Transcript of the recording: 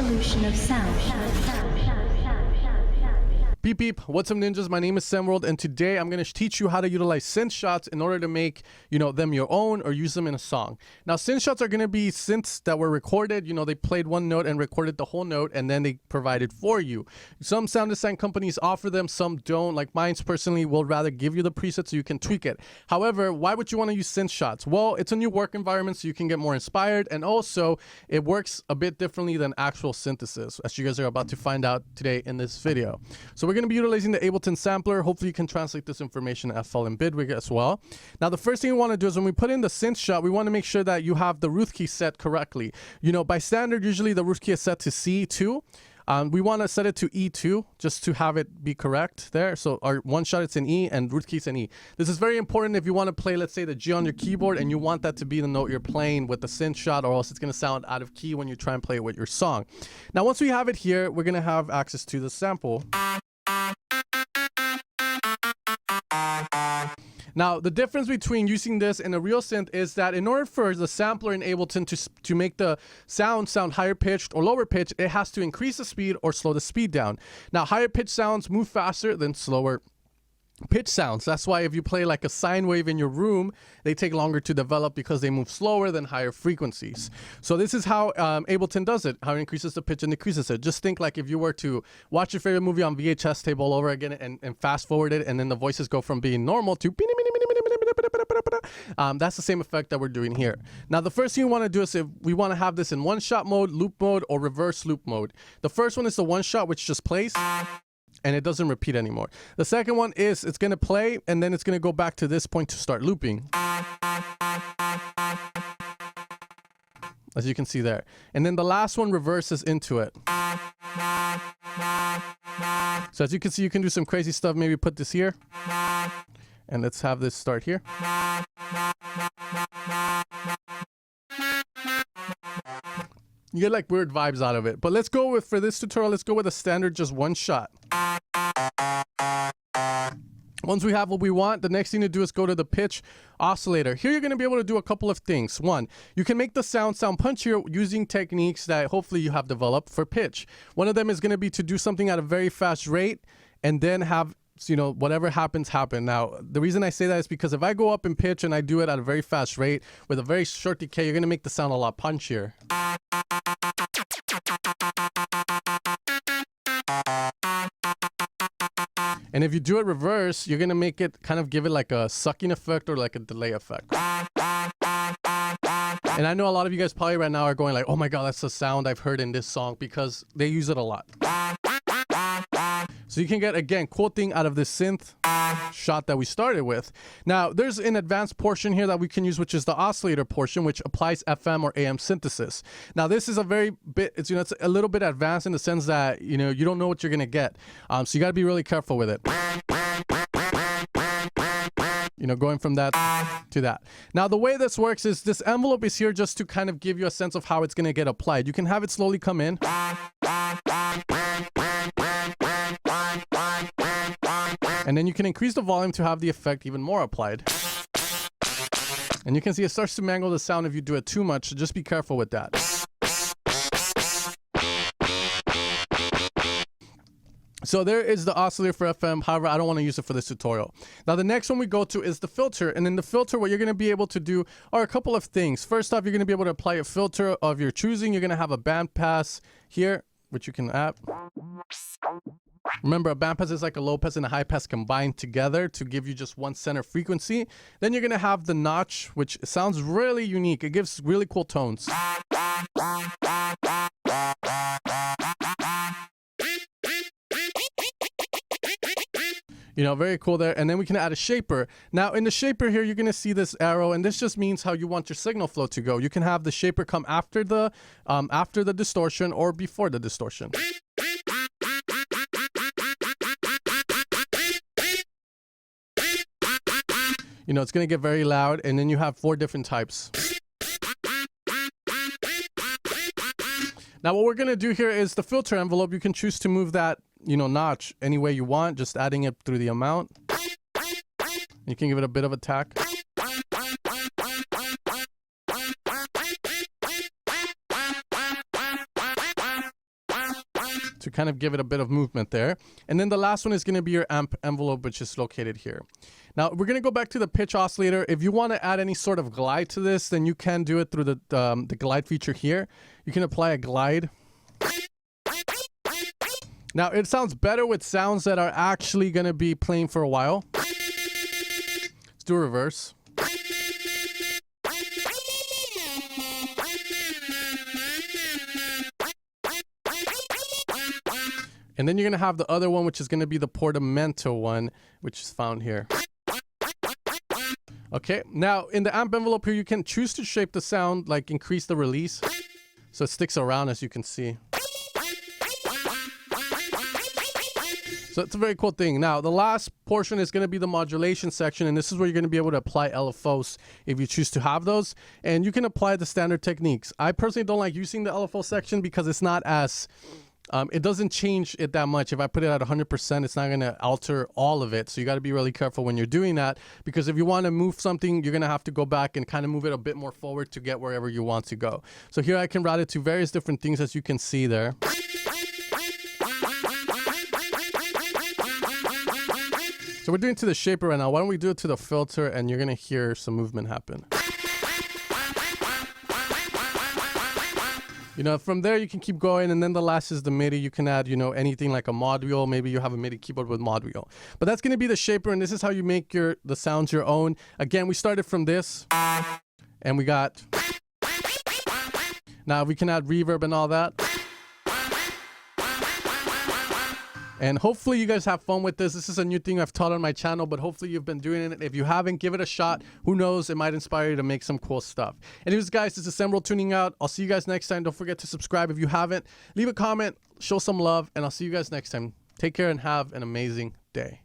evolution of sound. Beep beep, what's up ninjas? My name is Samworld, and today I'm going to teach you how to utilize synth shots in order to make, them your own or use them in a song. Now, synth shots are going to be synths that were recorded. They played one note and recorded the whole note, and then they provided for you. Some sound design companies offer them, some don't. Like mine personally will rather give you the preset so you can tweak it. However, why would you want to use synth shots? Well, it's a new work environment, so you can get more inspired, and also it works a bit differently than actual synthesis, as you guys are about to find out today in this video. So we're going to be utilizing the Ableton sampler. Hopefully you can translate this information at FL and Bidwig as well. Now, the first thing we want to do is when we put in the synth shot, we want to make sure that you have the root key set correctly. By standard, usually the root key is set to C2. We want to set it to E2 just to have it be correct there. So our one shot, it's in E, and root key's in E. This is very important if you want to play, let's say, the G on your keyboard, and you want that to be the note you're playing with the synth shot, or else it's going to sound out of key when you try and play it with your song. Now, once we have it here, we're going to have access to the sample. Now, the difference between using this and a real synth is that in order for the sampler in Ableton to make the sound higher pitched or lower pitched, it has to increase the speed or slow the speed down. Now, higher pitched sounds move faster than slower pitch sounds. That's why if you play like a sine wave in your room, they take longer to develop because they move slower than higher frequencies. So this is how Ableton does it, how it increases the pitch and decreases it. Just think like if you were to watch your favorite movie on VHS tape all over again and fast forward it, and then the voices go from being normal to that's the same effect that we're doing here. Now, the first thing we want to do is if we want to have this in one shot mode, loop mode, or reverse loop mode. The first one is the one shot, which just plays and it doesn't repeat anymore. The second one is it's going to play and then it's going to go back to this point to start looping, as you can see there. And then the last one reverses into it. So as you can see, you can do some crazy stuff. Maybe put this here, and let's have this start here. You get like weird vibes out of it. But let's go with, for this tutorial, let's go with a standard just one shot. Once we have what we want, the next thing to do is go to the pitch oscillator. Here you're going to be able to do a couple of things. One, you can make the sound punchier using techniques that hopefully you have developed for pitch. One of them is going to be to do something at a very fast rate and then have whatever happens happen. Now, the reason I say that is because if I go up in pitch and I do it at a very fast rate with a very short decay, you're going to make the sound a lot punchier. And if you do it reverse, you're going to make it kind of give it like a sucking effect or like a delay effect. And I know a lot of you guys probably right now are going like, oh my God, that's the sound I've heard in this song, because they use it a lot. So you can get, again, cool thing out of this synth shot that we started with. Now, there's an advanced portion here that we can use, which is the oscillator portion, which applies FM or AM synthesis. Now, this is a very bit, it's a little bit advanced in the sense that, you don't know what you're going to get. So you got to be really careful with it. Going from that to that. Now, the way this works is this envelope is here just to kind of give you a sense of how it's going to get applied. You can have it slowly come in. And then you can increase the volume to have the effect even more applied. And you can see it starts to mangle the sound if you do it too much, so just be careful with that. So there is the oscillator for FM. However, I don't want to use it for this tutorial. Now, the next one we go to is the filter. And in the filter, what you're going to be able to do are a couple of things. First off, you're going to be able to apply a filter of your choosing. You're going to have a bandpass here, which you can add. Remember, a bandpass is like a low pass and a high pass combined together to give you just one center frequency. Then you're going to have the notch, which sounds really unique. It gives really cool tones. Very cool there. And then we can add a shaper. Now, in the shaper here, you're going to see this arrow, and this just means how you want your signal flow to go. You can have the shaper come after the distortion or before the distortion. It's going to get very loud, and then you have 4 different types. Now, what we're going to do here is the filter envelope. You can choose to move that, notch any way you want, just adding it through the amount. You can give it a bit of a tack. to kind of give it a bit of movement there. And then the last one is going to be your amp envelope, which is located here. Now we're going to go back to the pitch oscillator. If you want to add any sort of glide to this, then you can do it through the glide feature here. You can apply a glide. Now it sounds better with sounds that are actually going to be playing for a while. Let's do a reverse. And then you're going to have the other one, which is going to be the portamento one, which is found here. Okay, now in the amp envelope here, you can choose to shape the sound, like increase the release, so it sticks around, as you can see. So it's a very cool thing. Now, the last portion is going to be the modulation section, and this is where you're going to be able to apply LFOs if you choose to have those. And you can apply the standard techniques. I personally don't like using the LFO section because it's not as... it doesn't change it that much. If I put it at 100%, it's not going to alter all of it. So you got to be really careful when you're doing that, because if you want to move something, you're going to have to go back and kind of move it a bit more forward to get wherever you want to go. So here I can route it to various different things, as you can see there. So we're doing to the shaper right now. Why don't we do it to the filter, and you're going to hear some movement happen. You know, from there you can keep going, and then the last is the MIDI. You can add, you know, anything like a module. Maybe you have a MIDI keyboard with module. But that's going to be the shaper, and this is how you make the sounds your own. Again, we started from this, and we got... Now we can add reverb and all that. And hopefully you guys have fun with this. This is a new thing I've taught on my channel, but hopefully you've been doing it. If you haven't, give it a shot. Who knows? It might inspire you to make some cool stuff. Anyways, guys, this is Emerald tuning out. I'll see you guys next time. Don't forget to subscribe if you haven't. Leave a comment, show some love, and I'll see you guys next time. Take care and have an amazing day.